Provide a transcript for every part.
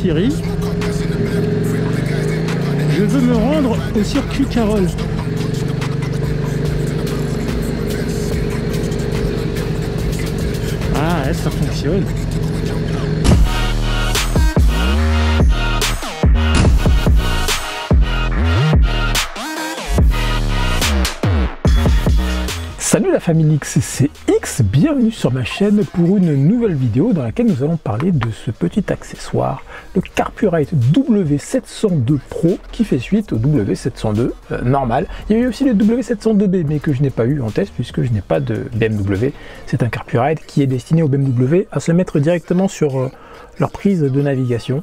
Siri. Je veux me rendre au circuit Carole. Ah ouais, ça fonctionne. Salut la famille X, c'est X, bienvenue sur ma chaîne pour une nouvelle vidéo dans laquelle nous allons parler de ce petit accessoire, le Carpurite W702 Pro qui fait suite au W702 normal. Il y a eu aussi le W702B mais que je n'ai pas eu en test puisque je n'ai pas de BMW. C'est un Carpurite qui est destiné au BMW à se mettre directement sur leur prise de navigation.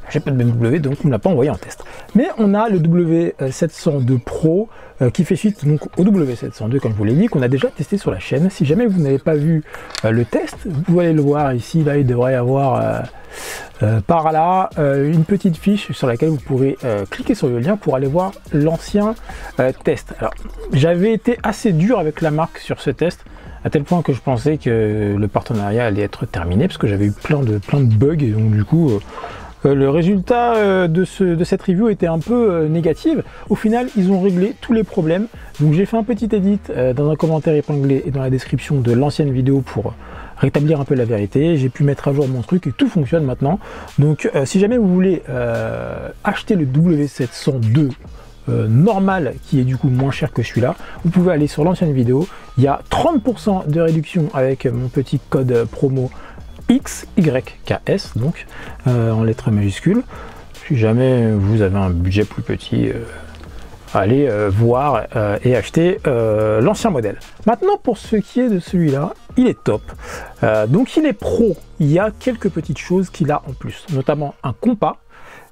J'ai pas de BMW donc on ne l'a pas envoyé en test. Mais on a le W702 Pro qui fait suite donc au W702 comme je vous l'ai dit, qu'on a déjà testé sur la chaîne. Si jamais vous n'avez pas vu le test, vous pouvez aller le voir ici. Là il devrait y avoir par là une petite fiche sur laquelle vous pourrez cliquer sur le lien pour aller voir l'ancien test. Alors j'avais été assez dur avec la marque sur ce test, à tel point que je pensais que le partenariat allait être terminé parce que j'avais eu plein de bugs et donc du coup le résultat de cette review était un peu négatif. Au final, ils ont réglé tous les problèmes. Donc j'ai fait un petit edit dans un commentaire épinglé et dans la description de l'ancienne vidéo pour rétablir un peu la vérité. J'ai pu mettre à jour mon truc et tout fonctionne maintenant. Donc si jamais vous voulez acheter le W702 normal, qui est du coup moins cher que celui-là, vous pouvez aller sur l'ancienne vidéo. Il y a 30% de réduction avec mon petit code promo XYKS, donc en lettres majuscules. Si jamais vous avez un budget plus petit, allez voir et acheter l'ancien modèle. Maintenant pour ce qui est de celui-là, il est top. Donc il est pro. Il y a quelques petites choses qu'il a en plus, notamment un compas,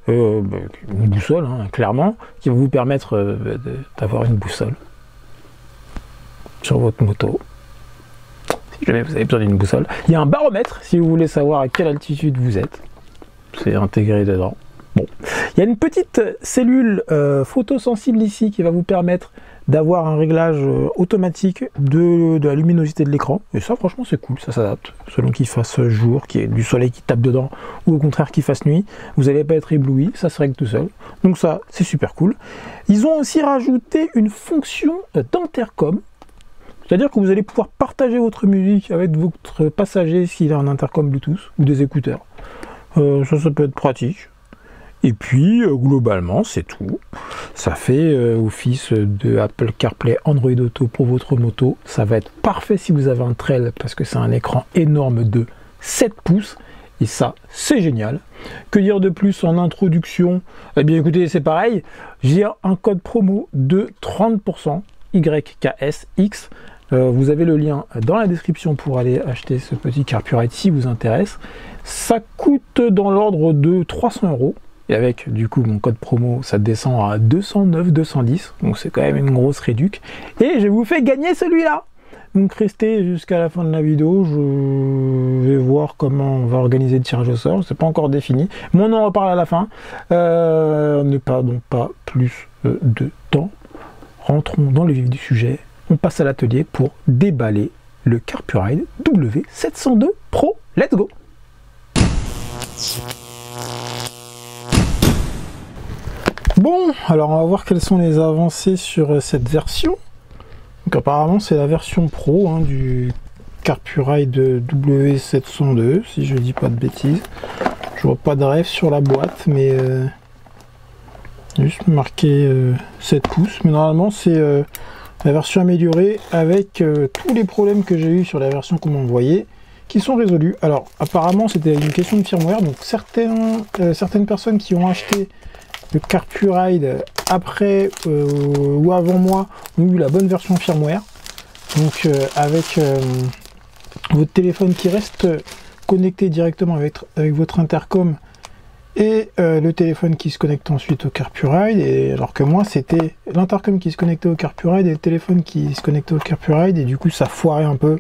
une boussole hein, clairement, qui va vous permettre d'avoir une boussole sur votre moto. Si jamais vous avez besoin d'une boussole. Il y a un baromètre si vous voulez savoir à quelle altitude vous êtes. C'est intégré dedans. Bon. Il y a une petite cellule photosensible ici qui va vous permettre d'avoir un réglage automatique de la luminosité de l'écran. Et ça franchement c'est cool, ça s'adapte. Selon qu'il fasse jour, qu'il y ait du soleil qui tape dedans ou au contraire qu'il fasse nuit, vous n'allez pas être ébloui, ça se règle tout seul. Donc ça c'est super cool. Ils ont aussi rajouté une fonction d'intercom. C'est-à-dire que vous allez pouvoir partager votre musique avec votre passager s'il a un intercom Bluetooth ou des écouteurs. Ça peut être pratique. Et puis, globalement, c'est tout. Ça fait office de Apple CarPlay, Android Auto pour votre moto. Ça va être parfait si vous avez un trail parce que c'est un écran énorme de 7 pouces. Et ça, c'est génial. Que dire de plus en introduction? Eh bien, écoutez, c'est pareil. J'ai un code promo de 30%, YKSX. Vous avez le lien dans la description pour aller acheter ce petit Carpurite si vous intéresse. Ça coûte dans l'ordre de 300 €. Et avec du coup mon code promo, ça descend à 209, 210. Donc c'est quand même une grosse réduc. Et je vous fais gagner celui-là. Donc restez jusqu'à la fin de la vidéo. Je vais voir comment on va organiser le tirage au sort. C'est pas encore défini. Mais on en reparle à la fin. On ne perdons pas plus de temps. Rentrons dans le vif du sujet. On passe à l'atelier pour déballer le Carpurite W702 Pro. Let's go! Bon, alors on va voir quelles sont les avancées sur cette version. Donc apparemment c'est la version Pro hein, du Carpurite W702, si je dis pas de bêtises. Je vois pas de ref sur la boîte, mais juste marqué 7 pouces. Mais normalement c'est la version améliorée avec tous les problèmes que j'ai eu sur la version qu'on m'a envoyée qui sont résolus. Alors apparemment c'était une question de firmware, donc certaines personnes qui ont acheté le Carpurite après ou avant moi ont eu la bonne version firmware. Donc avec votre téléphone qui reste connecté directement avec votre intercom et le téléphone qui se connecte ensuite au Carpurite, et alors que moi c'était l'intercom qui se connectait au Carpurite et le téléphone qui se connectait au Carpurite, et du coup ça foirait un peu.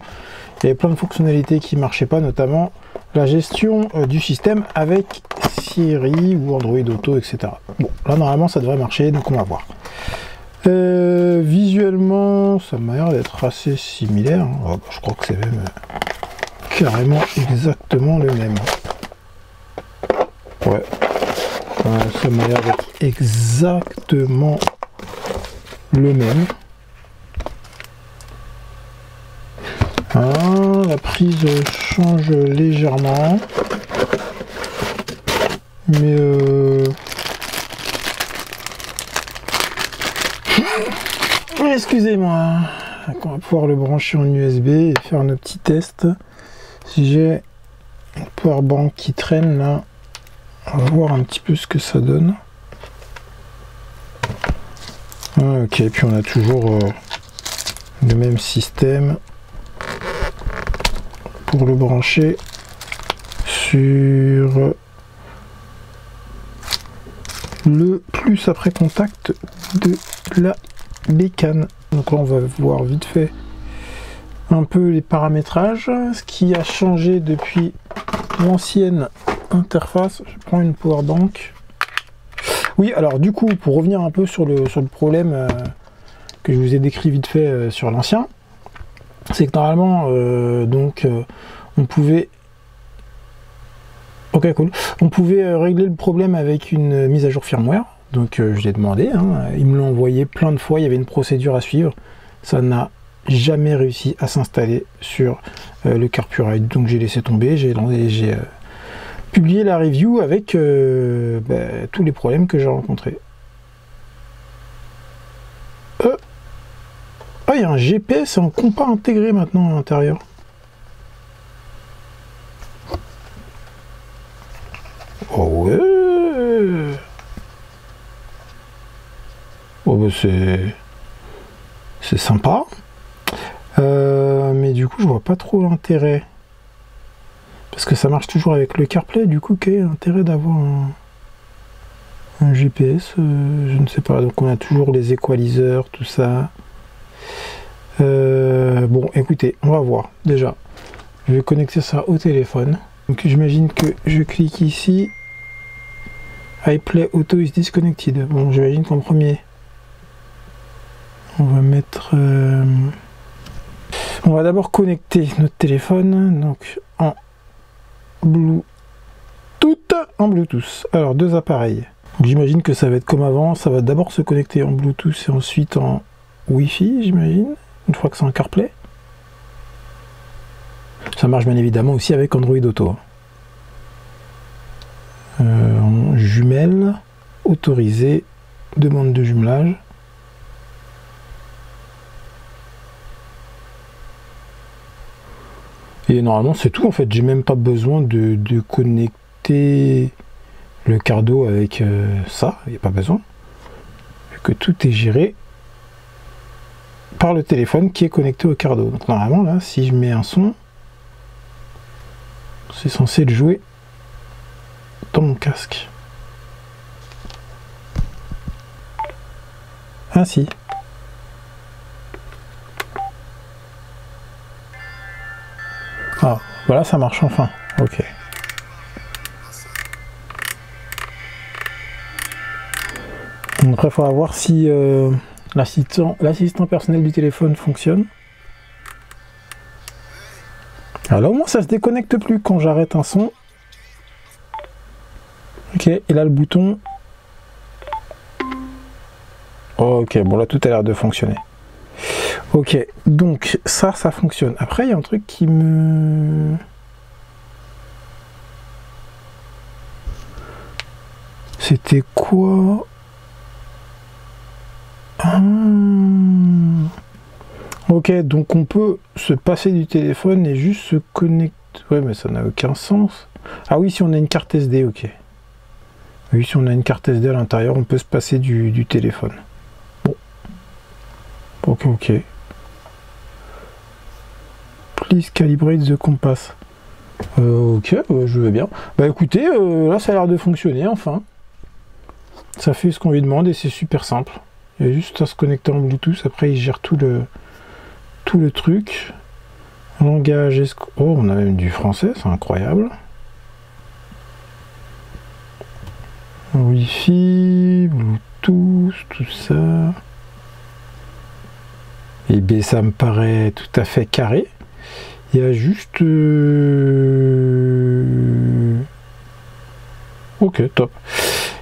Il y avait plein de fonctionnalités qui marchaient pas, notamment la gestion du système avec Siri ou Android Auto, etc. Bon, là normalement ça devrait marcher, donc on va voir. Visuellement, ça m'a l'air d'être assez similaire. Hein. Oh, je crois que c'est même carrément exactement le même. Ouais. Ça m'a l'air d'être exactement le même. Ah, la prise change légèrement. Mais excusez-moi. On va pouvoir le brancher en USB et faire nos petits tests. Si j'ai une powerbank qui traîne là, on va voir un petit peu ce que ça donne. Ah, ok, puis on a toujours le même système pour le brancher sur le plus après contact de la bécane. Donc là on va voir vite fait un peu les paramétrages, ce qui a changé depuis l'ancienne interface. Je prends une powerbank. Oui, alors du coup, pour revenir un peu sur le problème que je vous ai décrit vite fait sur l'ancien, c'est que normalement, on pouvait... Ok, cool. On pouvait régler le problème avec une mise à jour firmware. Donc je l'ai demandé, hein, il me l'a envoyé plein de fois, il y avait une procédure à suivre. Ça n'a jamais réussi à s'installer sur le Carpuride. Donc j'ai laissé tomber, j'ai publié la review avec tous les problèmes que j'ai rencontrés. Ah, il y a un GPS en compas intégré maintenant à l'intérieur. Oh ouais. Oh bah c'est sympa. Mais du coup je vois pas trop l'intérêt. Parce que ça marche toujours avec le CarPlay, du coup quel est l'intérêt d'avoir un GPS, je ne sais pas. Donc on a toujours les équaliseurs, tout ça. Bon écoutez, on va voir. Déjà, je vais connecter ça au téléphone. Donc j'imagine que je clique ici. iPlay Auto is disconnected. Bon, j'imagine qu'en premier, on va mettre... on va d'abord connecter notre téléphone, donc en Bluetooth. Alors, deux appareils. J'imagine que ça va être comme avant, ça va d'abord se connecter en Bluetooth et ensuite en Wi-Fi, j'imagine, une fois que c'est en CarPlay. Ça marche bien évidemment aussi avec Android Auto. Jumelle, autorisé, demande de jumelage. Et normalement c'est tout en fait, j'ai même pas besoin de connecter le Cardo avec ça, il n'y a pas besoin. Vu que tout est géré par le téléphone qui est connecté au Cardo. Donc normalement là, si je mets un son, c'est censé le jouer dans mon casque. Ah si. Ah, voilà, ça marche enfin. Ok. Donc après, il faudra voir si l'assistant personnel du téléphone fonctionne. Alors là, au moins, ça se déconnecte plus quand j'arrête un son. Ok, et là, le bouton... Ok, bon là, tout a l'air de fonctionner. Ok, donc ça fonctionne. Après, il y a un truc qui me... C'était quoi? Ok, donc on peut se passer du téléphone et juste se connecter. Ouais, mais ça n'a aucun sens. Ah oui, si on a une carte SD, ok. Oui, si on a une carte SD à l'intérieur, on peut se passer du téléphone. Bon. Ok. Please calibrate the compass. Ok, je veux bien. Bah écoutez, là ça a l'air de fonctionner, enfin. Ça fait ce qu'on lui demande et c'est super simple. Il y a juste à se connecter en Bluetooth, après il gère tout le truc. Langage, oh, on a même du français, c'est incroyable. Wi-Fi, Bluetooth, tout ça. Et bien ça me paraît tout à fait carré. Il y a juste... Ok, top.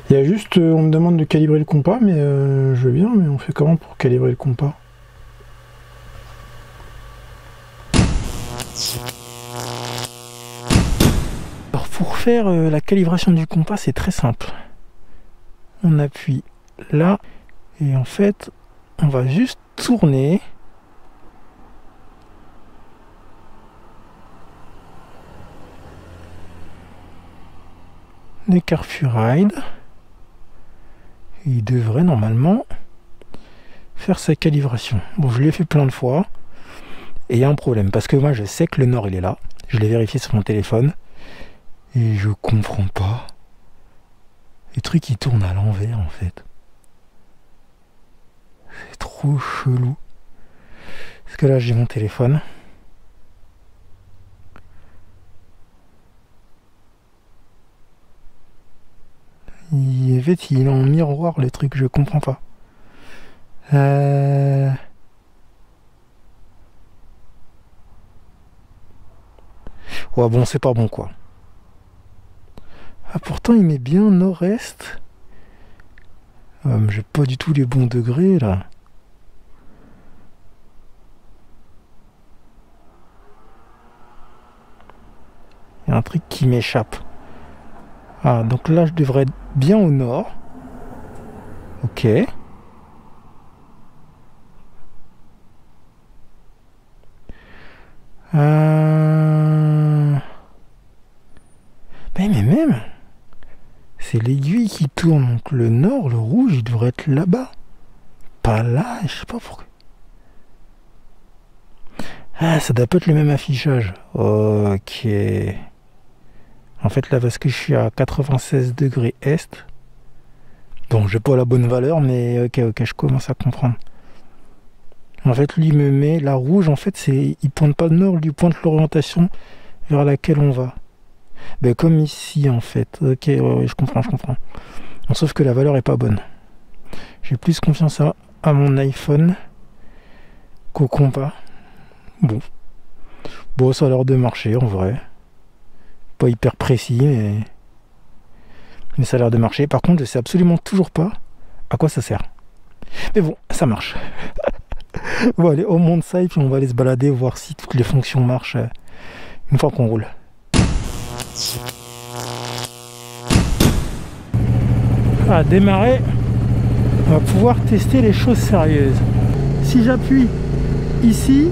Il y a juste, on me demande de calibrer le compas, mais je veux bien, mais on fait comment pour calibrer le compas? Alors pour faire la calibration du compas, c'est très simple. On appuie là, et en fait, on va juste tourner. Les Carfuride. Il devrait normalement faire sa calibration. Bon, je l'ai fait plein de fois. Et il y a un problème. Parce que moi, je sais que le nord, il est là. Je l'ai vérifié sur mon téléphone. Et je comprends pas. Les trucs, ils tournent à l'envers, en fait. C'est trop chelou. Parce que là, j'ai mon téléphone. En fait, il est en miroir, le truc, je comprends pas. Ouais, bon, c'est pas bon, quoi. Ah, pourtant, il met bien nord-est. Mais j'ai pas du tout les bons degrés, là. Il y a un truc qui m'échappe. Ah, donc là, je devrais être bien au nord. Ok. Mais même, c'est l'aiguille qui tourne. Donc le nord, le rouge, il devrait être là-bas. Pas là, je sais pas pourquoi. Ah, ça doit pas être le même affichage. Ok. En fait, là, parce que je suis à 96 degrés est. Donc, j'ai pas la bonne valeur, mais ok, je commence à comprendre. En fait, lui me met la rouge. En fait, il pointe pas le nord, lui pointe l'orientation vers laquelle on va. Ben, comme ici, en fait. Ok, ouais, je comprends. Bon, sauf que la valeur est pas bonne. J'ai plus confiance à mon iPhone qu'au compas. Bon, ça a l'air de marcher, en vrai. Pas hyper précis, mais ça a l'air de marcher. Par contre, je sais absolument toujours pas à quoi ça sert. Mais bon, ça marche. Bon, allez, on monte ça et puis on va aller se balader, voir si toutes les fonctions marchent une fois qu'on roule. À démarrer, on va pouvoir tester les choses sérieuses. Si j'appuie ici,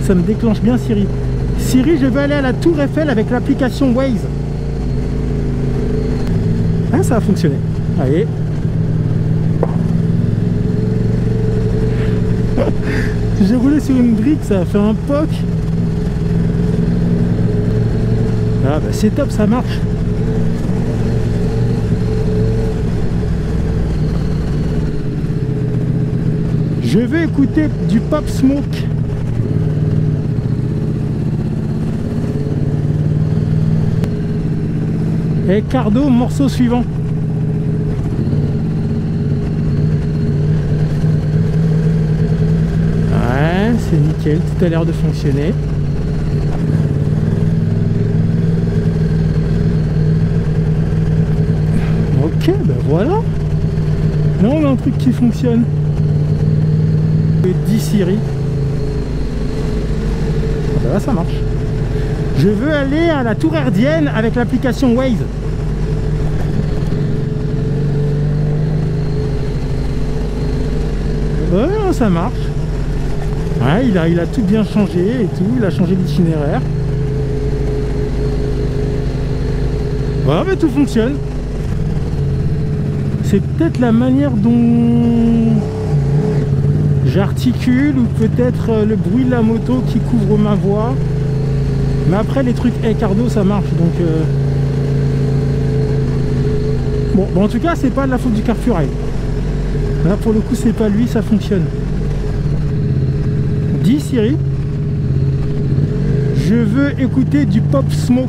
ça me déclenche bien Siri. Siri, je vais aller à la Tour Eiffel avec l'application Waze. Ah, ça a fonctionné. Allez. J'ai roulé sur une brique, ça a fait un POC. Ah bah c'est top, ça marche. Je vais écouter du Pop Smoke. Et Cardo, morceau suivant. Ouais, c'est nickel, tout a l'air de fonctionner. Ok, ben voilà. Là on a un truc qui fonctionne. Dis Siri. Ah ben là ça marche. Je veux aller à la Tour Herdienne avec l'application Waze. Ouais, ça marche. Ouais, il a tout bien changé et tout. Il a changé l'itinéraire. Voilà, mais tout fonctionne. C'est peut-être la manière dont j'articule ou peut-être le bruit de la moto qui couvre ma voix. Mais après les trucs Cardo ça marche donc bon en tout cas c'est pas de la faute du Carfuride. Là pour le coup c'est pas lui, ça fonctionne. Dis Siri, je veux écouter du Pop Smoke.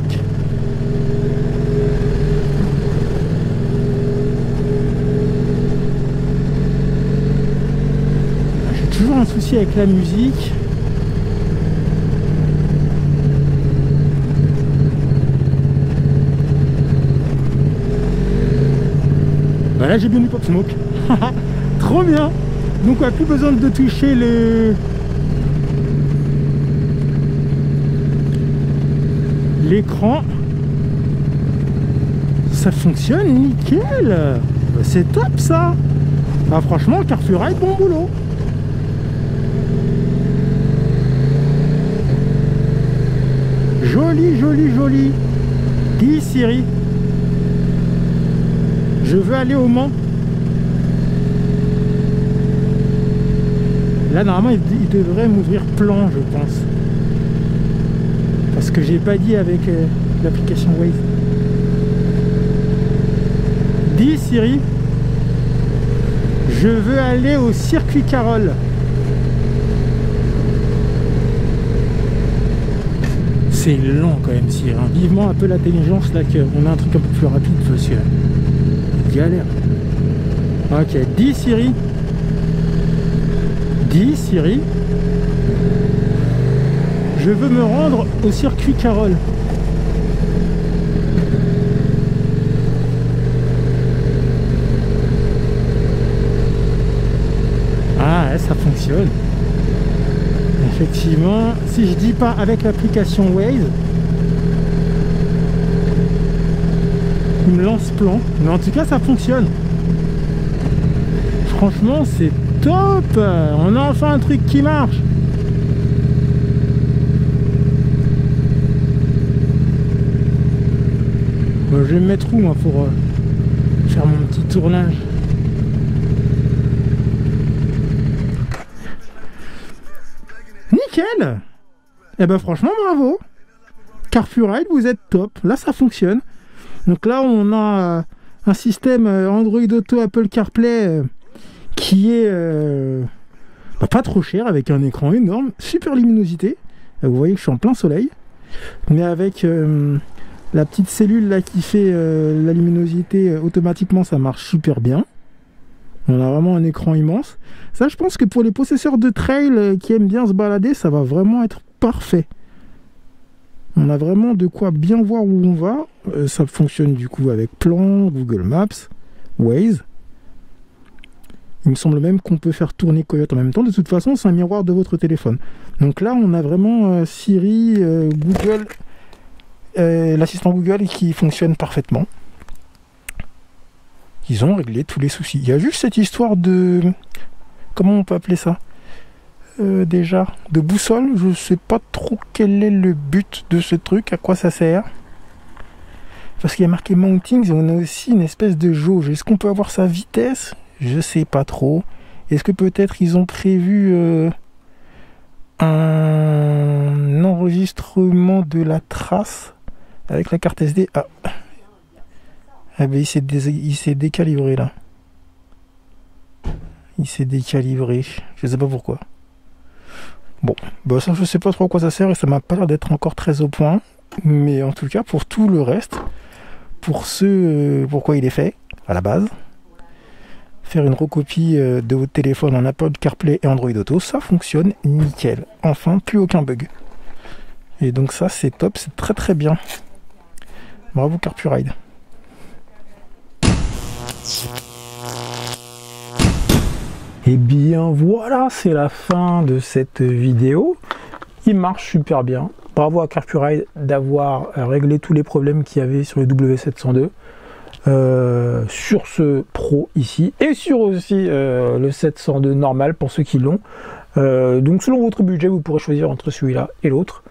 J'ai toujours un souci avec la musique. Voilà, j'ai bien du Pop Smoke. Trop bien. Donc ouais, plus besoin de toucher l'écran. Ça fonctionne nickel. C'est top ça. Ah, franchement, Car2Ride, bon boulot. Joli, joli, joli. Dis Siri, je veux aller au Mans. Là, normalement, il devrait m'ouvrir plan, je pense. Parce que j'ai pas dit avec l'application Waze. Dis Siri, je veux aller au circuit Carole. C'est lent quand même, Siri. Vivement un peu l'intelligence là, qu'on a un truc un peu plus rapide, monsieur. Galère. Ok, dis Siri. Dis Siri, je veux me rendre au circuit Carole. Ah, ouais, ça fonctionne. Effectivement, si je dis pas avec l'application Waze, il me lance plan. Mais en tout cas, ça fonctionne. Franchement, c'est top. On a enfin un truc qui marche. Bon, je vais me mettre où moi pour faire mon petit tournage. Nickel. Et ben franchement bravo. Car2Ride, vous êtes top. Là ça fonctionne. Donc là on a un système Android Auto Apple CarPlay qui est pas trop cher, avec un écran énorme, super luminosité. Vous voyez que je suis en plein soleil, mais avec la petite cellule là qui fait la luminosité automatiquement, ça marche super bien. On a vraiment un écran immense. Ça, je pense que pour les possesseurs de trail qui aiment bien se balader, ça va vraiment être parfait. On a vraiment de quoi bien voir où on va. Ça fonctionne du coup avec Plan, Google Maps, Waze. Il me semble même qu'on peut faire tourner Coyote en même temps. De toute façon, c'est un miroir de votre téléphone. Donc là, on a vraiment Siri, Google, l'assistant Google qui fonctionne parfaitement. Ils ont réglé tous les soucis. Il y a juste cette histoire de... Comment on peut appeler ça déjà, de boussole. Je sais pas trop quel est le but de ce truc, à quoi ça sert. Parce qu'il y a marqué Mountings et on a aussi une espèce de jauge. Est-ce qu'on peut avoir sa vitesse? Je sais pas trop. Est-ce que peut-être ils ont prévu un enregistrement de la trace avec la carte SD? Ah, ben il s'est décalibré là. Il s'est décalibré. Je sais pas pourquoi. Bon, bah ça je sais pas trop à quoi ça sert et ça m'a pas l'air d'être encore très au point. Mais en tout cas, pour tout le reste, pour ce pourquoi il est fait à la base, faire une recopie de votre téléphone en Apple CarPlay et Android Auto, ça fonctionne nickel. Enfin, plus aucun bug. Et donc ça, c'est top, c'est très très bien. Bravo Car2Ride. Et bien voilà, c'est la fin de cette vidéo. Il marche super bien. Bravo à Car2Ride d'avoir réglé tous les problèmes qu'il y avait sur le W702. Sur ce Pro ici et sur aussi le 702 normal pour ceux qui l'ont. Donc selon votre budget, vous pourrez choisir entre celui-là et l'autre.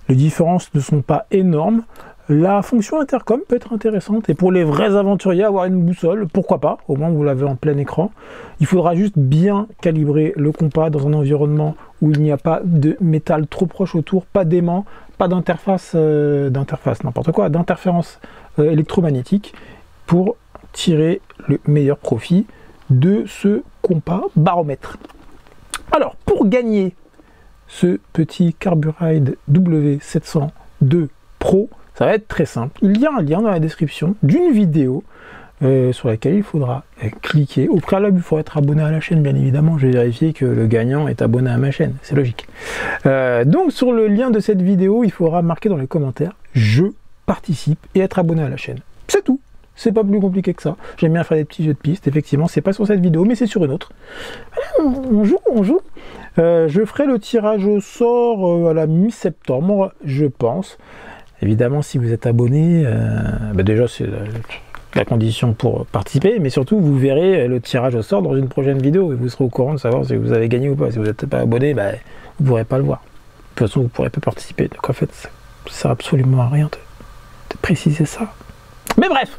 Les différences ne sont pas énormes. La fonction intercom peut être intéressante et pour les vrais aventuriers, avoir une boussole, pourquoi pas, au moins vous l'avez en plein écran. Il faudra juste bien calibrer le compas dans un environnement où il n'y a pas de métal trop proche autour, pas d'aimant, pas d'interface, n'importe quoi, d'interférence électromagnétique pour tirer le meilleur profit de ce compas baromètre. Alors, pour gagner ce petit Car2Ride W702 Pro, ça va être très simple. Il y a un lien dans la description d'une vidéo sur laquelle il faudra cliquer. Au préalable, il faut être abonné à la chaîne, bien évidemment. Je vais vérifier que le gagnant est abonné à ma chaîne, c'est logique. Donc, sur le lien de cette vidéo, il faudra marquer dans les commentaires « Je participe » et être abonné à la chaîne. C'est tout. C'est pas plus compliqué que ça. J'aime bien faire des petits jeux de pistes. Effectivement, c'est pas sur cette vidéo, mais c'est sur une autre. On joue. Je ferai le tirage au sort à la mi-septembre, je pense. Évidemment, si vous êtes abonné, déjà c'est la condition pour participer, mais surtout vous verrez le tirage au sort dans une prochaine vidéo et vous serez au courant de savoir si vous avez gagné ou pas. Si vous n'êtes pas abonné, vous ne pourrez pas le voir. De toute façon, vous ne pourrez pas participer. Donc en fait, ça ne sert absolument à rien de préciser ça. Mais bref,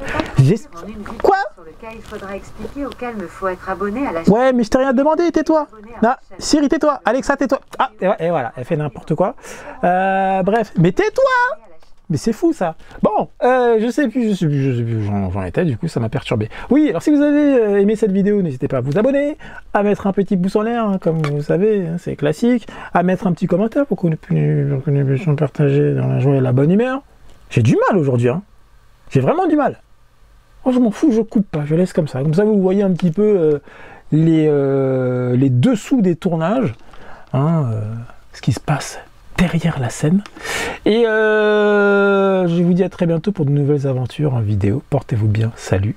quoi? Sur lequel il faudra expliquer auquel me faut être abonné à la Ouais, mais je t'ai rien demandé, tais-toi. Non, Siri, tais-toi. Alexa, tais-toi. Ah, et voilà, elle fait n'importe quoi. Bref, mais tais-toi. Mais c'est fou ça. Bon, je sais plus, j'en étais, du coup ça m'a perturbé. Oui, alors si vous avez aimé cette vidéo, n'hésitez pas à vous abonner, à mettre un petit pouce en l'air, hein, comme vous savez, hein, c'est classique, à mettre un petit commentaire pour qu'on puisse partager dans la joie et la bonne humeur. J'ai du mal aujourd'hui, hein. J'ai vraiment du mal. Oh, je m'en fous, je coupe pas, je laisse comme ça. Comme ça, vous voyez un petit peu les dessous des tournages, hein, ce qui se passe derrière la scène. Et je vous dis à très bientôt pour de nouvelles aventures en vidéo. Portez-vous bien, salut.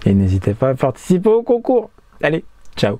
Et n'hésitez pas à participer au concours. Allez, ciao.